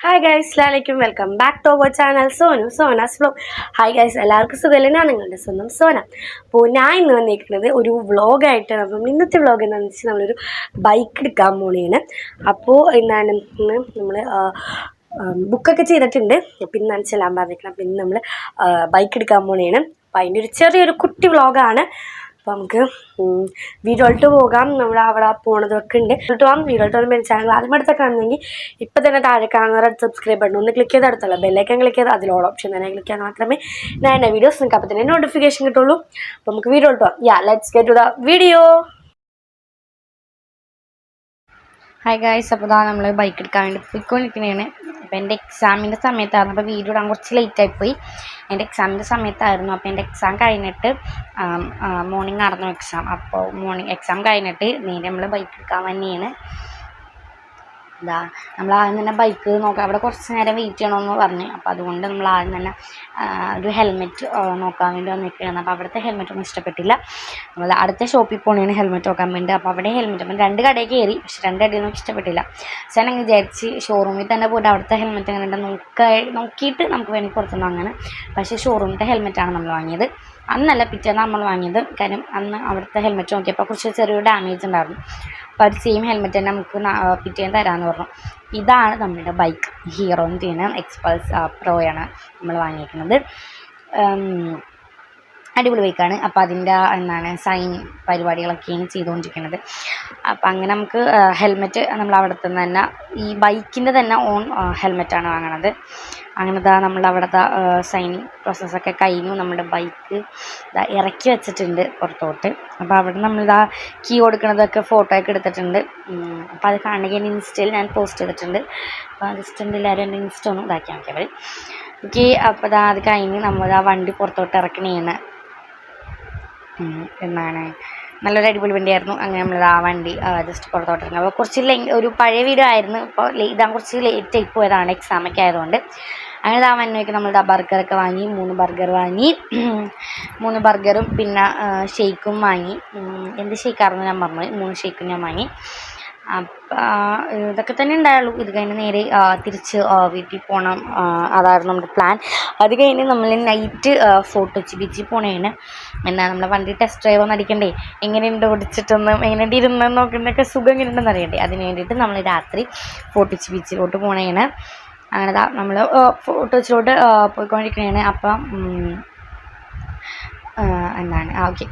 Hi guys, അസ്സലാമലൈക്കും. Welcome back to our channel Sona's vlog. Hi guys, എല്ലാവർക്കും സുഖമല്ലേ? ഞാൻ നിങ്ങളുടെ സ്വന്തം സോന. അപ്പോൾ ഞാൻ ഇന്ന് വന്നിരിക്കുന്നത് ഒരു വ്ളോഗായിട്ടാണ്. അപ്പം ഇന്നത്തെ വ്ളോഗ് എന്താണെന്ന് വെച്ചാൽ നമ്മളൊരു ബൈക്ക് എടുക്കാൻ പോവുകയാണ്. അപ്പോൾ എന്താണ് നമ്മൾ ബുക്കൊക്കെ ചെയ്തിട്ടുണ്ട്. അപ്പം ഇന്നാണ് ചെല്ലാൻ പറഞ്ഞിരിക്കണം. അപ്പം ഇന്ന് നമ്മൾ ബൈക്ക് എടുക്കാൻ പോവുകയാണ്. അപ്പം അതിൻ്റെ ഒരു ചെറിയൊരു കുട്ടി വ്ളോഗാണ്. അപ്പോൾ നമുക്ക് വീഡിയോട്ട് പോകാം. നമ്മൾ അവിടെ പോണതൊക്കെ ഉണ്ട്. വീഡിയോട്ട് പോകുമ്പോൾ ചാനൽ ആദ്യം അടുത്തൊക്കെ കാണുന്നെങ്കിൽ ഇപ്പം തന്നെ താഴെ കാണുന്ന റെഡ് സബ്സ്ക്രൈബ് ബട്ടൺ ഒന്ന് ക്ലിക്ക് ചെയ്ത് അടുത്തുള്ള ബെല്ലൈക്കൺ ക്ലിക്ക് ചെയ്ത് അതിൽ ഓൾ ഓപ്ഷൻ തന്നെ ക്ലിക്ക് ചെയ്താൽ മാത്രമേ ഞാൻ എൻ്റെ വീഡിയോസ് നിങ്ങൾക്ക് അപ്പം തന്നെ നോട്ടിഫിക്കേഷൻ കിട്ടുള്ളൂ. അപ്പോൾ നമുക്ക് വീഡിയോട്ട് പോകാം. Let's get to the video. Hi guys, അപ്പോൾ നമ്മൾ ബൈക്ക് എടുക്കാൻ വേണ്ടി പോയിക്കൊണ്ടിരിക്കുന്നതാണ്. അപ്പോൾ എൻ്റെ എക്സാമിൻ്റെ സമയത്തായിരുന്നു. അപ്പോൾ വീഡിയോ ഇടാൻ കുറച്ച് ലേറ്റായിപ്പോയി. എൻ്റെ എക്സാമിൻ്റെ സമയത്തായിരുന്നു. അപ്പോൾ എൻ്റെ എക്സാം കഴിഞ്ഞിട്ട് മോർണിംഗ് നടന്നു എക്സാം. അപ്പോൾ എക്സാം കഴിഞ്ഞിട്ട് നേരെ നമ്മൾ ബൈക്ക് എടുക്കാൻ തന്നെയാണ്. നമ്മൾ ആദ്യം തന്നെ ബൈക്ക് നോക്കാം. അവിടെ കുറച്ച് നേരം വെയിറ്റ് ചെയ്യണമെന്ന് പറഞ്ഞു. അപ്പോൾ അതുകൊണ്ട് നമ്മൾ ആദ്യം തന്നെ ഒരു ഹെൽമെറ്റ് നോക്കാൻ വേണ്ടി വന്നിരിക്കുകയാണ്. അപ്പോൾ അവിടുത്തെ ഹെൽമെറ്റൊന്നും ഇഷ്ടപ്പെട്ടില്ല. നമ്മൾ അടുത്ത ഷോപ്പിൽ പോകണേന് ഹെൽമെറ്റ് നോക്കാൻ വേണ്ടി. അപ്പോൾ അവിടെ ഹെൽമെറ്റ് അപ്പം 2 കടയിൽ കയറി. പക്ഷെ 2 കടയിൽ നമുക്ക് ഇഷ്ടപ്പെട്ടില്ല. പക്ഷേ ഞാൻ വിചാരിച്ച് ഷോറൂമിൽ തന്നെ പോയിട്ട് അവിടുത്തെ ഹെൽമെറ്റ് എങ്ങനെ നോക്കിയിട്ട് നമുക്ക് വേണമെങ്കിൽ പുറത്തുനിന്ന് അങ്ങനെ. പക്ഷേ ഷോറൂമിലത്തെ ഹെൽമെറ്റാണ് നമ്മൾ വാങ്ങിയത്. അന്നല്ല, പിറ്റേന്ന് നമ്മൾ വാങ്ങിയത്. കാര്യം അന്ന് അവിടുത്തെ ഹെൽമെറ്റ് നോക്കിയപ്പോൾ കുറച്ച് ചെറിയൊരു ഡാമേജ് ഉണ്ടായിരുന്നു. അപ്പോൾ അത് സെയിം ഹെൽമെറ്റ് തന്നെ നമുക്ക് പിറ്റേന്ന് തരാമെന്ന് പറഞ്ഞു. ഇതാണ് നമ്മുടെ ബൈക്ക്. ഹീറോൻ്റെ എക്സ്പൾസ് പ്രോയാണ് നമ്മൾ വാങ്ങിയിരിക്കുന്നത്. അടിപൊളി ബൈക്കാണ്. അപ്പോൾ അതിൻ്റെ സൈൻ പരിപാടികളൊക്കെയാണ് ചെയ്തുകൊണ്ടിരിക്കുന്നത്. അപ്പോൾ അങ്ങനെ നമുക്ക് ഹെൽമെറ്റ് നമ്മൾ അവിടുത്തെ തന്നെ ഈ ബൈക്കിൻ്റെ തന്നെ ഓൺ ഹെൽമെറ്റാണ് വാങ്ങണത്. അങ്ങനെ നമ്മൾ അവിടുത്തെ സൈനിങ് പ്രോസസ്സൊക്കെ കഴിഞ്ഞു. നമ്മുടെ ബൈക്ക് ഇറക്കി വെച്ചിട്ടുണ്ട് പുറത്തോട്ട്. അപ്പോൾ അവിടെ നമ്മളിതാ കീ കൊടുക്കുന്നതൊക്കെ ഫോട്ടോ ഒക്കെ എടുത്തിട്ടുണ്ട്. അപ്പോൾ അത് കാണുകയും ഇൻസ്റ്റയിൽ ഞാൻ പോസ്റ്റ് ചെയ്തിട്ടുണ്ട്. അപ്പോൾ ജസ്റ്റ് എല്ലാവരും എൻ്റെ ഇൻസ്റ്റ ഒന്നും ഇതാക്കി നോക്കിയവർ. ഓക്കെ, അപ്പോൾ അത് കഴിഞ്ഞ് നമ്മൾ ആ വണ്ടി പുറത്തോട്ട് ഇറക്കണേന്ന് നല്ലൊരു അടിപൊളി വണ്ടിയായിരുന്നു. അങ്ങനെ നമ്മൾ ആ വണ്ടി ജസ്റ്റ് പുറത്തോട്ട് ഇറങ്ങി. അപ്പോൾ കുറച്ച് ഒരു പഴയ വീഡിയോ ആയിരുന്നു. ഇപ്പോൾ ഇതാ കുറച്ച് ലേറ്റായി പോയതാണ് എക്സാമൊക്കെ ആയതുകൊണ്ട്. അങ്ങനെ ആ വന്നേക്ക് നമ്മൾ ബർഗറൊക്കെ വാങ്ങി. 3 ബർഗർ വാങ്ങി. 3 ബർഗറും പിന്നെ ഷേക്കും വാങ്ങി. എന്ത് ഷേക്കായിരുന്നു ഞാൻ പറഞ്ഞത്. 3 ഷേക്കും ഞാൻ വാങ്ങി. അപ്പം ഇതൊക്കെ തന്നെ ഉണ്ടായുള്ളൂ. ഇത് കഴിഞ്ഞ് നേരെ തിരിച്ച് വീട്ടിൽ പോകണം. അതായിരുന്നു നമ്മുടെ പ്ലാൻ. അത് കഴിഞ്ഞ് നമ്മൾ നൈറ്റ് ഫോർട്ട് കൊച്ചി ബീച്ചിൽ പോണേണ്. നമ്മളെ വണ്ടി ടെസ്റ്റ് ഡ്രൈവ് ഒന്ന് അടിക്കണ്ടേ, എങ്ങനെയുണ്ട് ഓടിച്ചിട്ടൊന്നും, എങ്ങനെയുണ്ട് ഇരുന്നെന്ന് നോക്കുന്നതൊക്കെ സുഖം എങ്ങനെയുണ്ടെന്ന് അറിയണ്ടേ. അതിന് വേണ്ടിയിട്ട് നമ്മൾ രാത്രി ഫോർട്ട് കൊച്ചി ബീച്ചിലോട്ട് പോണേണ്. അങ്ങനെ നമ്മൾ ഫോർട്ട് കൊച്ചിയിലോട്ട് പോയിക്കൊണ്ടിരിക്കണേണ്. അപ്പം ഓക്കെ,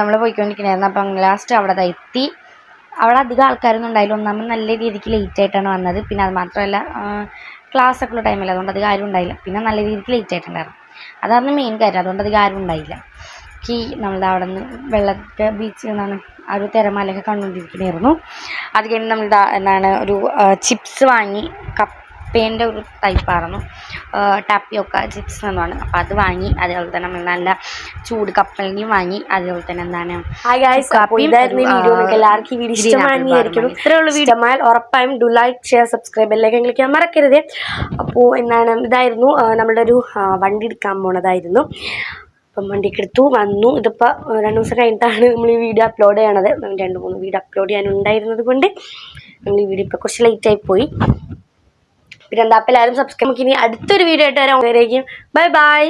നമ്മൾ പോയിക്കൊണ്ടിരിക്കണായിരുന്നു. അപ്പം ലാസ്റ്റ് അവിടെ എത്തി. അവിടെ അധികം ആൾക്കാരൊന്നും ഉണ്ടായില്ല. ഒന്നാമത് നല്ല രീതിക്ക് ലേറ്റായിട്ടാണ് വന്നത്. പിന്നെ അത് മാത്രമല്ല ക്ലാസ്സൊക്കെ ഉള്ള ടൈമില്ല, അതുകൊണ്ട് അധികം ആരും ഉണ്ടായില്ല. പിന്നെ നല്ല രീതിക്ക് ലേറ്റായിട്ടുണ്ടായിരുന്നു. അതാണ് മെയിൻ കാര്യം. അതുകൊണ്ട് അധികം ആരും ഉണ്ടായില്ല. നമ്മളുടെ അവിടെ നിന്ന് വെള്ളത്തെ ബീച്ചിൽ നിന്നാണ് ആ ഒരു തിരമാലയൊക്കെ കണ്ടുകൊണ്ടിരിക്കണമായിരുന്നു. അത് കഴിഞ്ഞ് നമ്മൾ ഒരു ചിപ്സ് വാങ്ങി. കപ്പേൻ്റെ ഒരു ടൈപ്പായിരുന്നു, ടാപ്പിയോക്ക ചിപ്സ് എന്നാണ്. അപ്പോൾ അത് വാങ്ങി. അതേപോലെ തന്നെ നമ്മൾ നല്ല ചൂട് കപ്പലിനെയും വാങ്ങി. അതേപോലെ തന്നെ എല്ലാവർക്കും ഈ വീഡിയോ ഇഷ്ടമായിരിക്കും. ഇത്രയുള്ള വീഡിയോ ഉറപ്പായും ഡു ലൈക്ക്, ഷെയർ, സബ്സ്ക്രൈബ് എല്ലാം ക്ലിക്ക് ചെയ്യാൻ മറക്കരുത്. അപ്പോൾ ഇതായിരുന്നു നമ്മളുടെ ഒരു വണ്ടി എടുക്കാൻ പോണതായിരുന്നു. അപ്പം വണ്ടിക്ക് എടുത്തു വന്നു. ഇതിപ്പോൾ 2 ദിവസം കഴിഞ്ഞിട്ടാണ് നമ്മൾ ഈ വീഡിയോ അപ്ലോഡ് ചെയ്യണത്. 2-3 വീഡിയോ അപ്ലോഡ് ചെയ്യാനുണ്ടായിരുന്നത് കൊണ്ട് നമ്മൾ ഈ വീഡിയോ ഇപ്പോൾ കുറച്ച് ലേറ്റായി പോയി. പിന്നെ എല്ലാവരും സബ്സ്ക്രൈബ്. നമുക്ക് ഇനി അടുത്തൊരു വീഡിയോ ആയിട്ട് വരാം. Bye bye.